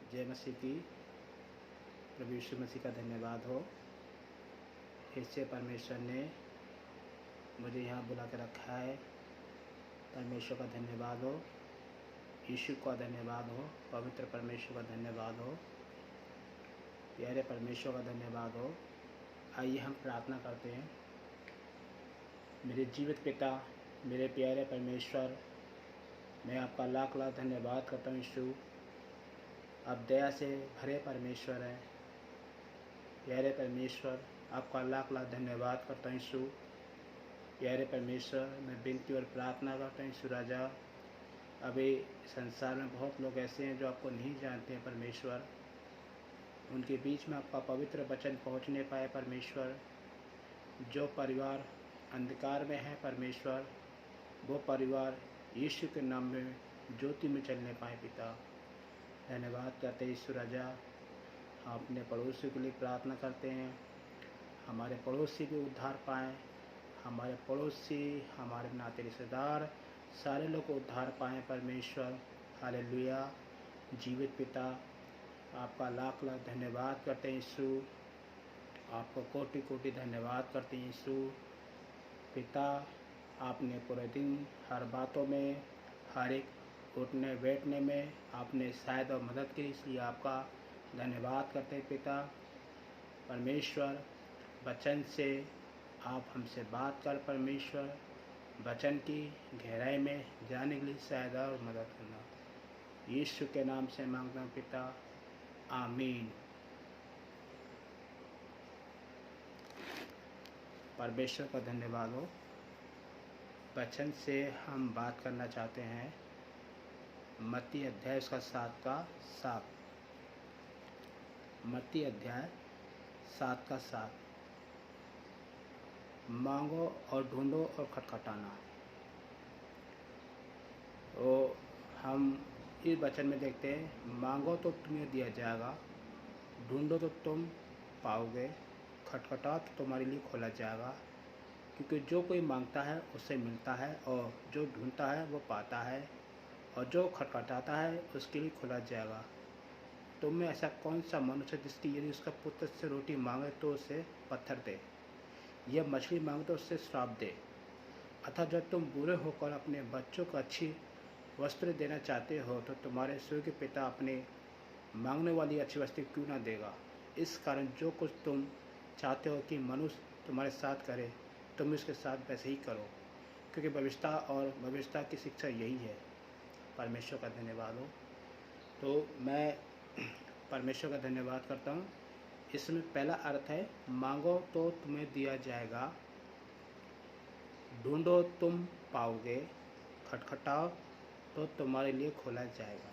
जय मसीह की। प्रभु यीशु मसीह का धन्यवाद हो। इससे परमेश्वर ने मुझे यहाँ बुला कर रखा है। परमेश्वर का धन्यवाद हो, यीशु का धन्यवाद हो, पवित्र परमेश्वर का धन्यवाद हो, प्यारे परमेश्वर का धन्यवाद हो। आइए हम प्रार्थना करते हैं। मेरे जीवित पिता, मेरे प्यारे परमेश्वर, मैं आपका लाख लाख धन्यवाद करता हूँ यीशु। आप दया से भरे परमेश्वर हैं। प्यारे परमेश्वर, आपका लाख लाख धन्यवाद करता हूँ यीशु। प्यारे परमेश्वर, मैं विनती और प्रार्थना करता हूँ यीशु राजा। अभी संसार में बहुत लोग ऐसे हैं जो आपको नहीं जानते हैं परमेश्वर। उनके बीच में आपका पवित्र वचन पहुँच नहीं पाए परमेश्वर। जो परिवार अंधकार में है परमेश्वर, वो परिवार यीशु के नाम में ज्योति में चलने पाए पिता। धन्यवाद करते हैं यीशु राजा। हम अपने पड़ोसी के लिए प्रार्थना करते हैं, हमारे पड़ोसी भी उद्धार पाएँ, हमारे पड़ोसी, हमारे नाते रिश्तेदार, सारे लोग उद्धार पाएँ परमेश्वर। हालेलुया। जीवित पिता, आपका लाख लाख धन्यवाद करते हैं यीशु। आपको कोटि कोटि धन्यवाद करते हैं यीशु। पिता, आपने पूरे दिन हर बातों में, हर एक उठने बैठने में आपने शायद और मदद की, इसलिए आपका धन्यवाद करते हैं पिता। परमेश्वर, वचन से आप हमसे बात कर परमेश्वर। वचन की गहराई में जाने के लिए सहायता और मदद करना, यीशु के नाम से मांगता हूँ पिता, आमीन। परमेश्वर का धन्यवाद हो। वचन से हम बात करना चाहते हैं मत्ती अध्याय उसका 7 का 7। मत्ती अध्याय 7 का 7। मांगो और ढूंढो और खटखटाना। तो हम इस वचन में देखते हैं, मांगो तो तुम्हें दिया जाएगा, ढूंढो तो तुम पाओगे, खटखटाओ तो तुम्हारे लिए खोला जाएगा। क्योंकि जो कोई मांगता है उससे मिलता है, और जो ढूंढता है वो पाता है, और जो खटखटाता है उसके लिए खोला जाएगा। तुम में ऐसा कौन सा मनुष्य जिसकी यदि उसका पुत्र से रोटी मांगे तो उसे पत्थर दे, या मछली मांगे तो उससे श्राप दे? अतः जब तुम बुरे होकर अपने बच्चों को अच्छी वस्त्र देना चाहते हो, तो तुम्हारे स्वर्गीय पिता अपने मांगने वाली अच्छी वस्तु क्यों ना देगा। इस कारण जो कुछ तुम चाहते हो कि मनुष्य तुम्हारे साथ करे, तुम इसके साथ वैसे ही करो, क्योंकि भविष्यता और भविष्यता की शिक्षा यही है। परमेश्वर का धन्यवाद हो। तो मैं परमेश्वर का धन्यवाद करता हूँ। इसमें पहला अर्थ है, मांगो तो तुम्हें दिया जाएगा, ढूंढो तुम पाओगे, खटखटाओ तो तुम्हारे लिए खोला जाएगा।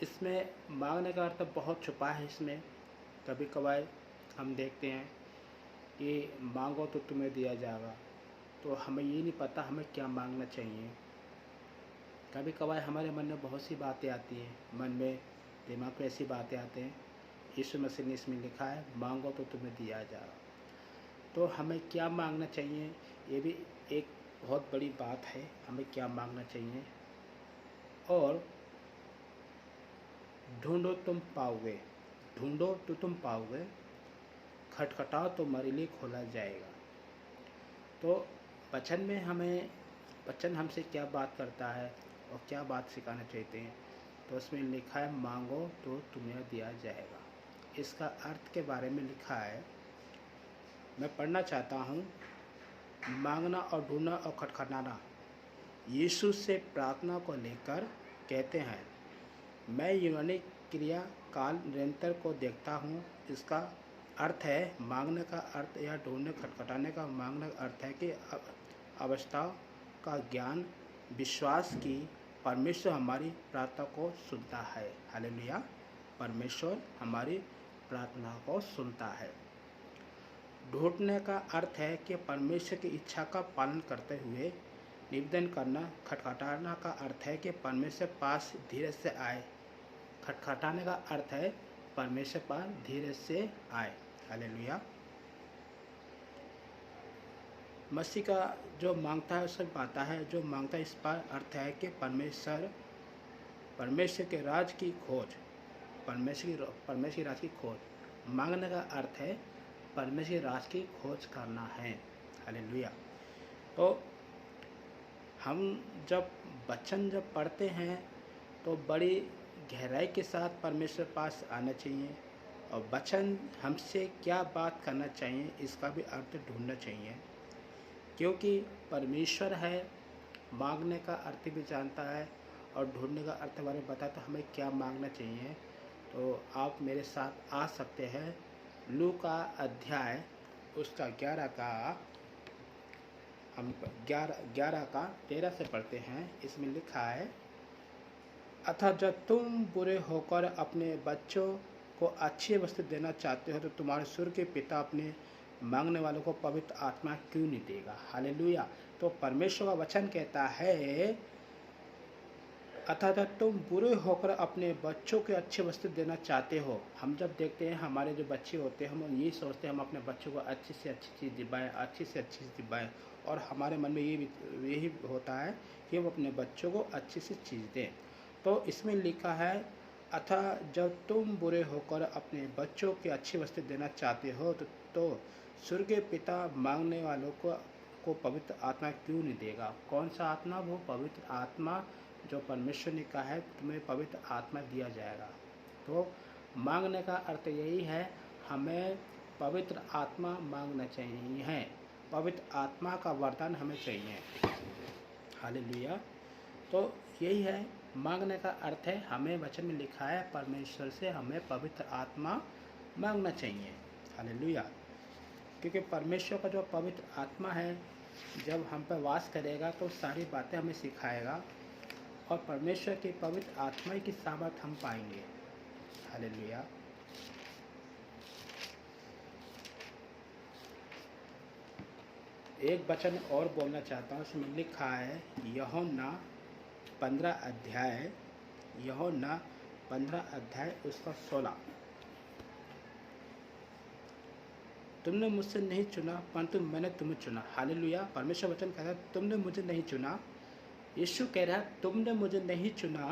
इसमें मांगने का अर्थ बहुत छुपा है। इसमें कभी कभार हम देखते हैं कि मांगो तो तुम्हें दिया जाएगा, तो हमें ये नहीं पता हमें क्या मांगना चाहिए। कभी कभार हमारे मन में बहुत सी बातें आती हैं, मन में दिमाग में ऐसी बातें आते हैं। यीशु मसीह ने इसमें लिखा है, मांगो तो तुम्हें दिया जाएगा। तो हमें क्या मांगना चाहिए, ये भी एक बहुत बड़ी बात है, हमें क्या मांगना चाहिए। और ढूंढो तुम पाओगे, ढूंढो तो तुम पाओगे, खटखटाओ तो तुम्हारे लिए खोला जाएगा। तो वचन में वचन हमसे क्या बात करता है और क्या बात सिखाना चाहते हैं, तो उसमें लिखा है, मांगो तो तुम्हें दिया जाएगा। इसका अर्थ के बारे में लिखा है, मैं पढ़ना चाहता हूँ। मांगना और ढूंढना और खटखटाना यीशु से प्रार्थना को लेकर कहते हैं। मैं यूनानी क्रिया काल निरंतर को देखता हूँ। इसका अर्थ है, मांगने का अर्थ या ढूंढने खटखटाने का मांगने का अर्थ है कि अवस्था का ज्ञान, विश्वास की परमेश्वर हमारी प्रार्थना को सुनता है। हालेलुया। परमेश्वर हमारी प्रार्थना को सुनता है। ढूंढने का अर्थ है कि परमेश्वर की इच्छा का पालन करते हुए निवेदन करना। खटखटाना का अर्थ है कि परमेश्वर पास धीरे से आए। खटखटाने का अर्थ है परमेश्वर पास धीरे से आए। हालेलुया। मसीह का जो मांगता है उसे पाता है, जो मांगता है, इस पर अर्थ है कि परमेश्वर के राज की खोज परमेश्वर की राज की खोज। मांगने का अर्थ है परमेश्वर की राज की खोज करना है। हालेलुया। तो हम जब वचन जब पढ़ते हैं तो बड़ी गहराई के साथ परमेश्वर पास आना चाहिए और वचन हमसे क्या बात करना चाहिए इसका भी अर्थ ढूंढना चाहिए, क्योंकि परमेश्वर है, मांगने का अर्थ भी जानता है और ढूंढने का अर्थ बारे में बता तो हमें क्या मांगना चाहिए। तो आप मेरे साथ आ सकते हैं लूका अध्याय उसका 11 का हम 11 का 13 से पढ़ते हैं। इसमें लिखा है, अतः जब तुम बुरे होकर अपने बच्चों को अच्छी वस्तु देना चाहते हो तो तुम्हारे स्वर्ग के पिता अपने मांगने वालों को पवित्र आत्मा क्यों नहीं देगा। हालेलुया। तो परमेश्वर का वचन कहता है, अतः जब तुम बुरे होकर अपने बच्चों को अच्छी वस्तु देना चाहते हो। हम जब देखते हैं हमारे जो बच्चे होते हैं हम यही सोचते हैं हम अपने बच्चों को अच्छी से अच्छी चीज़ दिलाएं, अच्छी से अच्छी चीज़ दिलाएं, और हमारे मन में यही होता है कि हम अपने बच्चों को अच्छी सी चीज़ दें। तो इसमें लिखा है, अतः जब तुम बुरे होकर अपने बच्चों की अच्छी वस्तु देना चाहते हो तो स्वर्गीय पिता मांगने वालों को पवित्र आत्मा क्यों नहीं देगा। कौन सा आत्मा? वो पवित्र आत्मा जो परमेश्वर ने कहा है तुम्हें पवित्र आत्मा दिया जाएगा। तो मांगने का अर्थ यही है, हमें पवित्र आत्मा मांगना चाहिए है, पवित्र आत्मा का वरदान हमें चाहिए। हालेलुया। तो यही है मांगने का अर्थ है, हमें वचन में लिखा है परमेश्वर से हमें पवित्र आत्मा मांगना चाहिए। हालेलुया। क्योंकि परमेश्वर का जो पवित्र आत्मा है जब हम पर वास करेगा तो सारी बातें हमें सिखाएगा और परमेश्वर की पवित्र आत्मा की सामर्थ हम पाएंगे। हालेलुया। एक वचन और बोलना चाहता हूँ, उसमें लिखा है यूहन्ना 15 अध्याय उसका 16। तुमने मुझसे नहीं चुना परंतु मैंने तुम्हें चुना। हालेलुया। परमेश्वर वचन कह रहा है तुमने मुझे नहीं चुना। यीशु कह रहा है तुमने मुझे नहीं चुना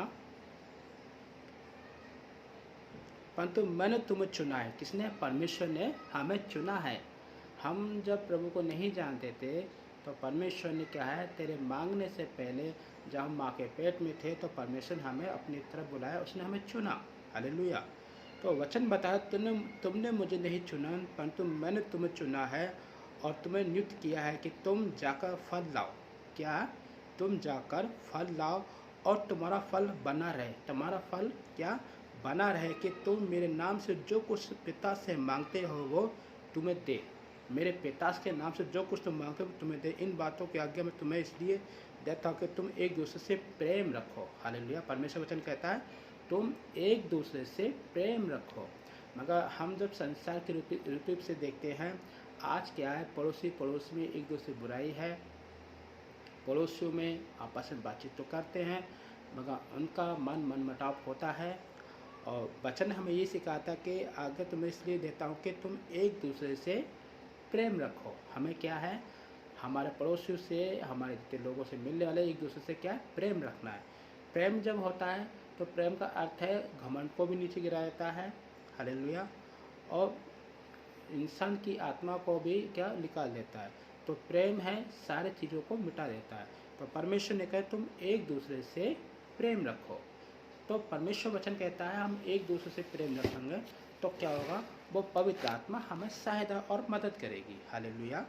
परंतु मैंने तुम्हें चुना है। किसने? परमेश्वर ने हमें चुना है। हम जब प्रभु को नहीं जानते थे तो परमेश्वर ने क्या है, तेरे मांगने से पहले जब हम माँ के पेट में थे तो परमेश्वर ने हमें अपनी तरफ बुलाया, उसने हमें चुना। हालेलुया। तो वचन बताया तुमने मुझे नहीं चुना परंतु मैंने तुम्हें चुना है और तुम्हें नियुक्त किया है कि तुम जाकर फल लाओ। क्या? तुम जाकर फल लाओ और तुम्हारा फल बना रहे। तुम्हारा फल क्या? बना रहे कि तुम मेरे नाम से जो कुछ पिता से मांगते हो वो तुम्हें दे। मेरे पिता के नाम से जो कुछ तुम मांगते हो तुम्हें दे। इन बातों की आज्ञा में तुम्हें इसलिए देता हूँ कि तुम एक दूसरे से प्रेम रखो। हालेलुया। परमेश्वर वचन कहता है तुम एक दूसरे से प्रेम रखो। मगर हम जब संसार के रूप से देखते हैं, आज क्या है, पड़ोस में एक दूसरे बुराई है। पड़ोसियों में आपस में बातचीत तो करते हैं मगर उनका मनमुटाव होता है। और वचन हमें ये सिखाता कि आगे तुम्हें इसलिए देता हूँ कि तुम एक दूसरे से प्रेम रखो। हमें क्या है, हमारे पड़ोसियों से, हमारे जितने लोगों से मिलने वाले एक दूसरे से क्या है, प्रेम रखना है। प्रेम जब होता है तो प्रेम का अर्थ है घमंड को भी नीचे गिरा देता है। हालेलुया। और इंसान की आत्मा को भी क्या निकाल देता है। तो प्रेम है सारी चीज़ों को मिटा देता है। तो परमेश्वर ने कहा तुम एक दूसरे से प्रेम रखो। तो परमेश्वर वचन कहता है हम एक दूसरे से प्रेम रखेंगे तो क्या होगा, वो पवित्र आत्मा हमें सहायता और मदद करेगी। हालेलुया।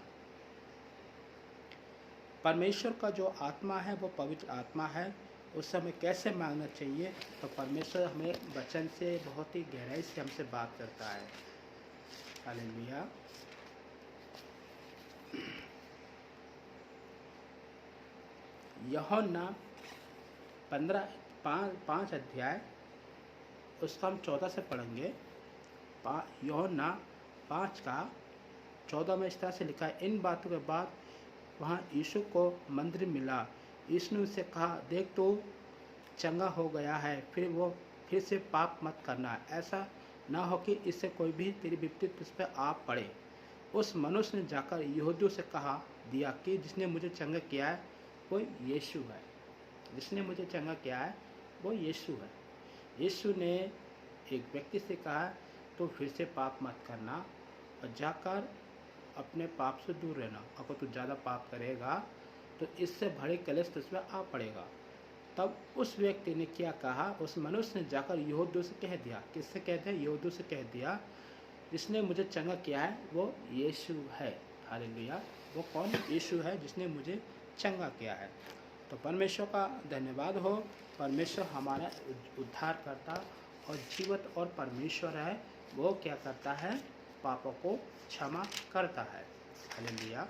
परमेश्वर का जो आत्मा है वो पवित्र आत्मा है। उससे हमें कैसे मांगना चाहिए, तो परमेश्वर हमें वचन से बहुत ही गहराई से हमसे बात करता है। हालेलुया। यूहन्ना 5 अध्याय उसका हम 14 से पढ़ेंगे। यूहन्ना 5 का 14 में इस तरह से लिखा है, इन बातों के बाद वहाँ यीशु को मंदिर मिला। यीशु ने उससे कहा, देख तो चंगा हो गया है, फिर से पाप मत करना, ऐसा ना हो कि इससे कोई भी तेरी विपत्ति तुझ पर आ पड़े। उस मनुष्य ने जाकर यहूदियों से कहा दिया कि जिसने मुझे चंगा किया है वो यीशु है। जिसने मुझे चंगा किया है वो यीशु है। यीशु ने एक व्यक्ति से कहा तो फिर से पाप मत करना और जाकर अपने पाप से दूर रहना। अगर तू ज़्यादा पाप करेगा तो इससे भरे कलेश तुझमें आ पड़ेगा। तब उस व्यक्ति ने क्या कहा, उस मनुष्य ने जाकर यहूदियों से कह दिया। किससे कह दिया? यहूदियों से कह दिया, जिसने मुझे चंगा किया है वो यीशु है। हालेलुया। वो कौन? यीशु है जिसने मुझे चंगा किया है। तो परमेश्वर का धन्यवाद हो। परमेश्वर हमारा उद्धार करता और जीवित और परमेश्वर है। वो क्या करता है? पापों को क्षमा करता है। हालेलुया।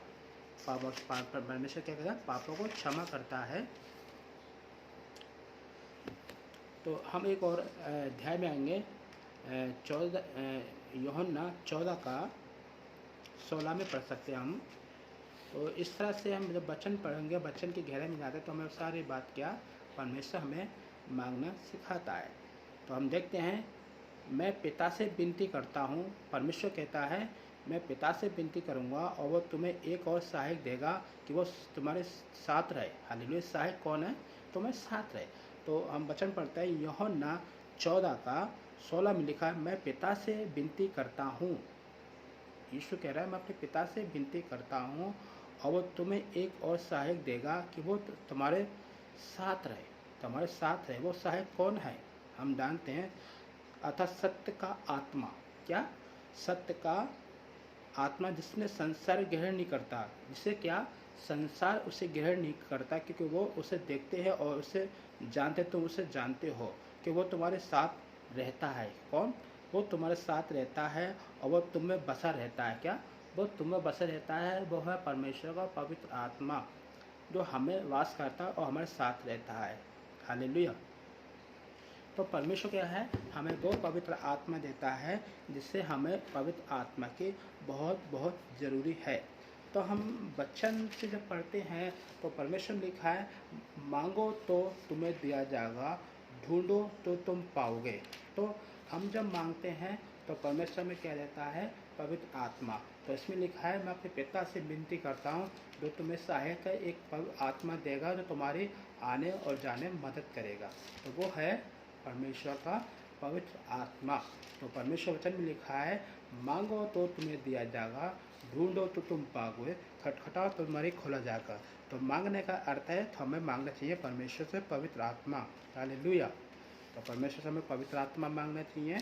परमेश्वर क्या करता है? पापों को क्षमा करता है। तो हम एक और अध्याय में आएंगे, 14 यूहन्ना 14 का 16 में पढ़ सकते हैं हम। तो इस तरह से हम जब वचन पढ़ेंगे, वचन की गहराई में जाते हैं तो हमें सारी बात क्या परमेश्वर हमें मांगना सिखाता है। तो हम देखते हैं, मैं पिता से विनती करता हूँ। परमेश्वर कहता है मैं पिता से विनती करूँगा और वो तुम्हें एक और सहायक देगा कि वो तुम्हारे साथ रहे। हालेलुया। सहायक कौन है? तुम्हें साथ रहे। तो हम वचन पढ़ते हैं, यूहन्ना 14 का 16 में लिखा है, मैं पिता से विनती करता हूँ। यीशु कह रहा है मैं अपने पिता से विनती करता हूँ और वो तुम्हें एक और सहायक देगा कि वो तुम्हारे साथ रहे। तुम्हारे साथ रहे। वो सहायक कौन है? हम जानते हैं, अर्थात सत्य का आत्मा। क्या? सत्य का आत्मा, जिसने संसार ग्रहण नहीं करता। जिसे क्या? संसार उसे ग्रहण नहीं करता, क्योंकि वो उसे देखते हैं और उसे जानते। तुम उसे जानते हो कि वो तुम्हारे साथ रहता है। कौन? वो तुम्हारे साथ रहता है और वो तुम में बसा रहता है। क्या? वो तुम में बसा रहता है। वो है परमेश्वर का पवित्र आत्मा, जो हमें वास करता है और हमारे साथ रहता है। हालेलुया। तो परमेश्वर क्या है? हमें वो पवित्र आत्मा देता है, जिससे हमें पवित्र आत्मा की बहुत बहुत ज़रूरी है। तो हम वचन से जब पढ़ते हैं तो परमेश्वर ने लिखा है, मांगो तो तुम्हें दिया जाएगा, ढूंढो तो तुम पाओगे। तो हम जब मांगते हैं तो परमेश्वर में क्या देता है? पवित्र आत्मा। तो इसमें लिखा है, मैं अपने पिता से विनती करता हूँ, जो तुम्हें सहायक है, एक पवित्र आत्मा देगा जो तुम्हारी आने और जाने में मदद करेगा। तो वो है परमेश्वर का पवित्र आत्मा। तो परमेश्वर वचन में लिखा है, मांगो तो तुम्हें दिया जाएगा, ढूंढो तो तुम पाओगे, खटखटाओ तो तुम्हारी खोला जाएगा। तो मांगने का अर्थ है, तो हमें मांगना चाहिए परमेश्वर से पवित्र आत्मा। हालेलुया। तो परमेश्वर से हमें पवित्र आत्मा मांगना चाहिए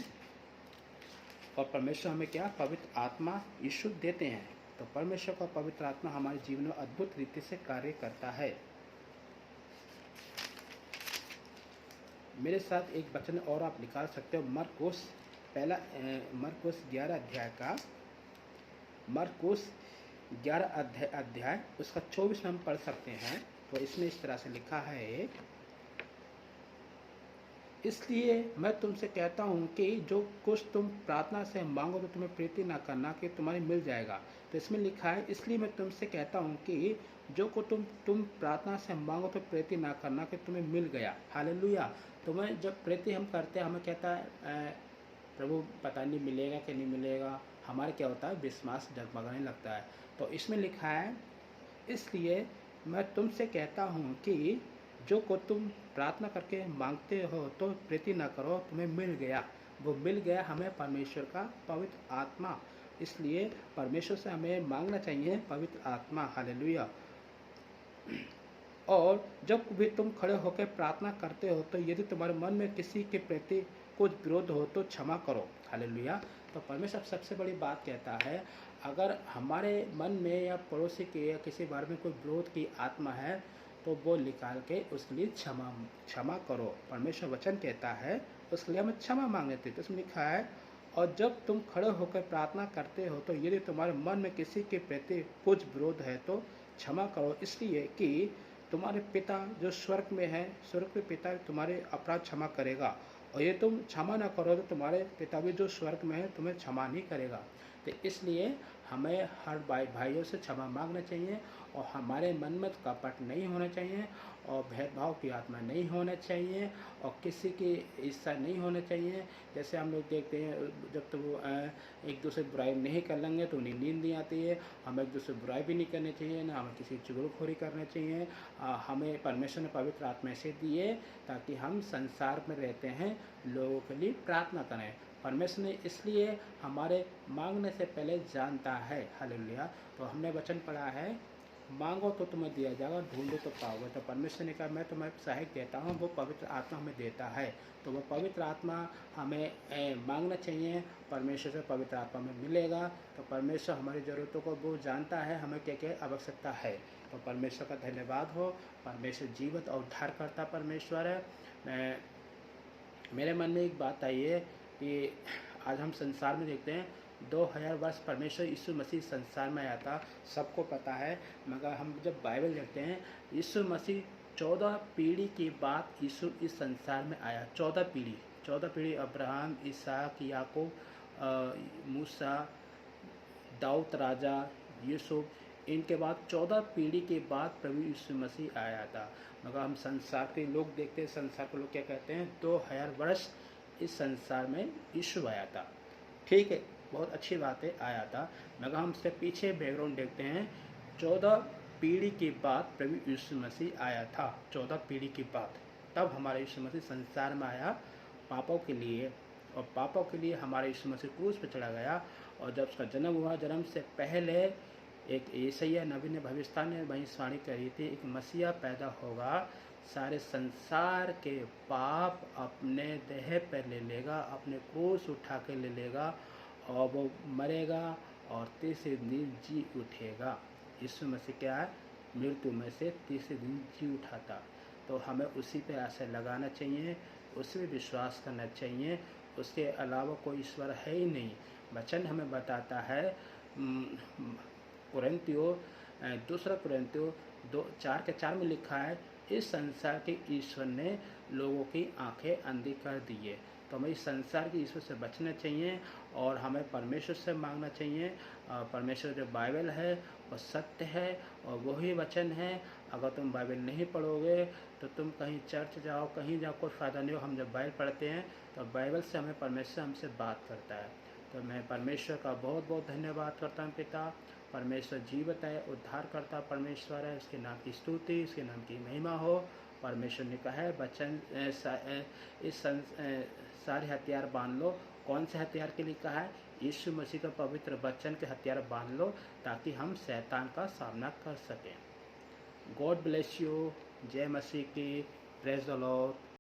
और परमेश्वर हमें क्या? पवित्र आत्मा यीशु देते हैं। तो परमेश्वर का पवित्र आत्मा हमारे जीवन में अद्भुत रीति से कार्य करता है। मेरे साथ एक वचन और आप निकाल सकते हो, मरकुस 11 अध्याय का, मरकुस 11 अध्याय उसका 24 हम पढ़ सकते हैं। तो इसमें इस तरह से लिखा है, इसलिए मैं तुमसे कहता हूँ कि जो कुछ तुम प्रार्थना से मांगो तो तुम्हें प्रीति ना करना कि तुम्हारी मिल जाएगा। तो इसमें लिखा है, इसलिए मैं तुमसे कहता हूँ कि जो को तुम प्रार्थना से मांगो तो प्रीति ना करना कि तुम्हें मिल गया। हालेलुया। तुम्हें जब प्रीति हम करते हैं, हमें कहता है प्रभु पता नहीं मिलेगा कि नहीं मिलेगा, हमारे क्या होता है? विश्वास डगमगाने लगता है। तो इसमें लिखा है, इसलिए मैं तुमसे कहता हूँ कि जो को तुम प्रार्थना करके मांगते हो तो प्रीति न करो, तुम्हें मिल गया। वो मिल गया हमें परमेश्वर का पवित्र आत्मा। इसलिए परमेश्वर से हमें मांगना चाहिए पवित्र आत्मा। हालेलुया। और जब भी तुम खड़े होकर प्रार्थना करते हो तो यदि तुम्हारे मन में किसी के प्रति कुछ विरोध हो तो क्षमा करो। हालेलुया। तो परमेश्वर सबसे बड़ी बात कहता है, अगर हमारे मन में या पड़ोसी के या किसी बारे में कोई विरोध की आत्मा है तो वो निकाल के उसके लिए क्षमा करो। परमेश्वर वचन कहता है उसके लिए हमें क्षमा मांगने थे। तो उसमें लिखा है, और जब तुम खड़े होकर प्रार्थना करते हो तो यदि तुम्हारे मन में किसी के प्रति कुछ विरोध है तो क्षमा करो, इसलिए कि तुम्हारे पिता जो स्वर्ग में है, स्वर्ग के पिता तुम्हारे अपराध क्षमा करेगा। और ये तुम क्षमा ना करो तो तुम्हारे पिता भी जो स्वर्ग में है तुम्हें क्षमा नहीं करेगा। तो इसलिए हमें हर भाइयों से क्षमा मांगना चाहिए और हमारे मन में कपट नहीं होना चाहिए और भेदभाव की आत्मा नहीं होना चाहिए और किसी की ईर्ष्या नहीं होना चाहिए। जैसे हम लोग देखते हैं जब तक वो एक दूसरे की बुराई नहीं कर लेंगे तो उन्हें नींद नहीं आती है। हमें एक दूसरे बुराई भी नहीं करनी चाहिए, ना हमें किसी चुगलखोरी करना चाहिए। हमें परमेश्वर ने पवित्र आत्मा ऐसे दिए ताकि हम संसार में रहते हैं लोगों के लिए प्रार्थना करें। परमेश्वर ने इसलिए हमारे मांगने से पहले जानता है। हालेलुया। तो हमने वचन पढ़ा है, मांगो तो तुम्हें दिया जाएगा, ढूंढो तो पाओगे। तो परमेश्वर ने कहा मैं तुम्हें सहायक देता हूँ, वो पवित्र आत्मा हमें देता है। तो वो पवित्र आत्मा हमें मांगना चाहिए, परमेश्वर से पवित्र आत्मा में मिलेगा। तो परमेश्वर हमारी ज़रूरतों को वो जानता है, हमें क्या क्या आवश्यकता है। तो परमेश्वर का धन्यवाद हो। परमेश्वर जीवित और उद्धार करता परमेश्वर है। मेरे मन में एक बात आई है कि आज हम संसार में देखते हैं 2000 वर्ष परमेश्वर यीशु मसीह संसार में आया था, सबको पता है। मगर हम जब बाइबल देखते हैं, यीशु मसीह 14 पीढ़ी के बाद यीशु इस संसार में आया। 14 पीढ़ी अब्राहम, इसहाक, याकूब, मूसा, दाऊद राजा, यूसुफ, इनके बाद 14 पीढ़ी के बाद प्रभु यीशु मसीह आया था। मगर हम संसार के लोग देखते हैं, संसार के लोग क्या कहते हैं, 2000 वर्ष इस संसार में यीशु आया था। ठीक है, बहुत अच्छी बात है, आया था। मगर हम उसके पीछे बैकग्राउंड देखते हैं, 14 पीढ़ी के बाद प्रभु यीशु मसीह आया था। 14 पीढ़ी के बाद तब हमारा यीशु मसीह संसार में आया पापों के लिए, और पापों के लिए हमारा यीशु मसीह क्रूस पर चढ़ा गया। और जब उसका जन्म हुआ, जन्म से पहले एक यशायाह नबी ने भविष्यवाणी में भविष्यवाणी करी थी, एक मसीहा पैदा होगा, सारे संसार के पाप अपने देह पर ले लेगा, अपने क्रूस उठा के ले लेगा, और वो मरेगा और तीसरे दिन जी उठेगा। यीशु मसीह क्या है, मृत्यु में से तीसरे दिन जी उठाता। तो हमें उसी पे आशा लगाना चाहिए, उसी पे विश्वास करना चाहिए। उसके अलावा कोई ईश्वर है ही नहीं। वचन हमें बताता है, कुरिन्थियों 2 कुरिन्थियों 4:4 में लिखा है, इस संसार के ईश्वर ने लोगों की आंखें अंधी कर दी है। तो हमें इस संसार के ईश्वर से बचना चाहिए और हमें परमेश्वर से मांगना चाहिए। परमेश्वर जो बाइबल है वो सत्य है और वही वचन है। अगर तुम बाइबल नहीं पढ़ोगे तो तुम कहीं चर्च जाओ, कहीं जाओ, कोई फ़ायदा नहीं हो। हम जब बाइबल पढ़ते हैं तो बाइबल से हमें परमेश्वर हमसे बात करता है। तो मैं परमेश्वर का बहुत बहुत धन्यवाद करता हूँ पिता। परमेश्वर जीवित है, उद्धार करता परमेश्वर है, उसके नाम की स्तुति, उसके नाम की महिमा हो। परमेश्वर ने कहा है वचन इस सारे हथियार बांध लो। कौन से हथियार के लिए कहा है? यीशु मसीह का पवित्र वचन के हथियार बांध लो ताकि हम शैतान का सामना कर सकें। God bless you. जय मसीह की। Praise the Lord.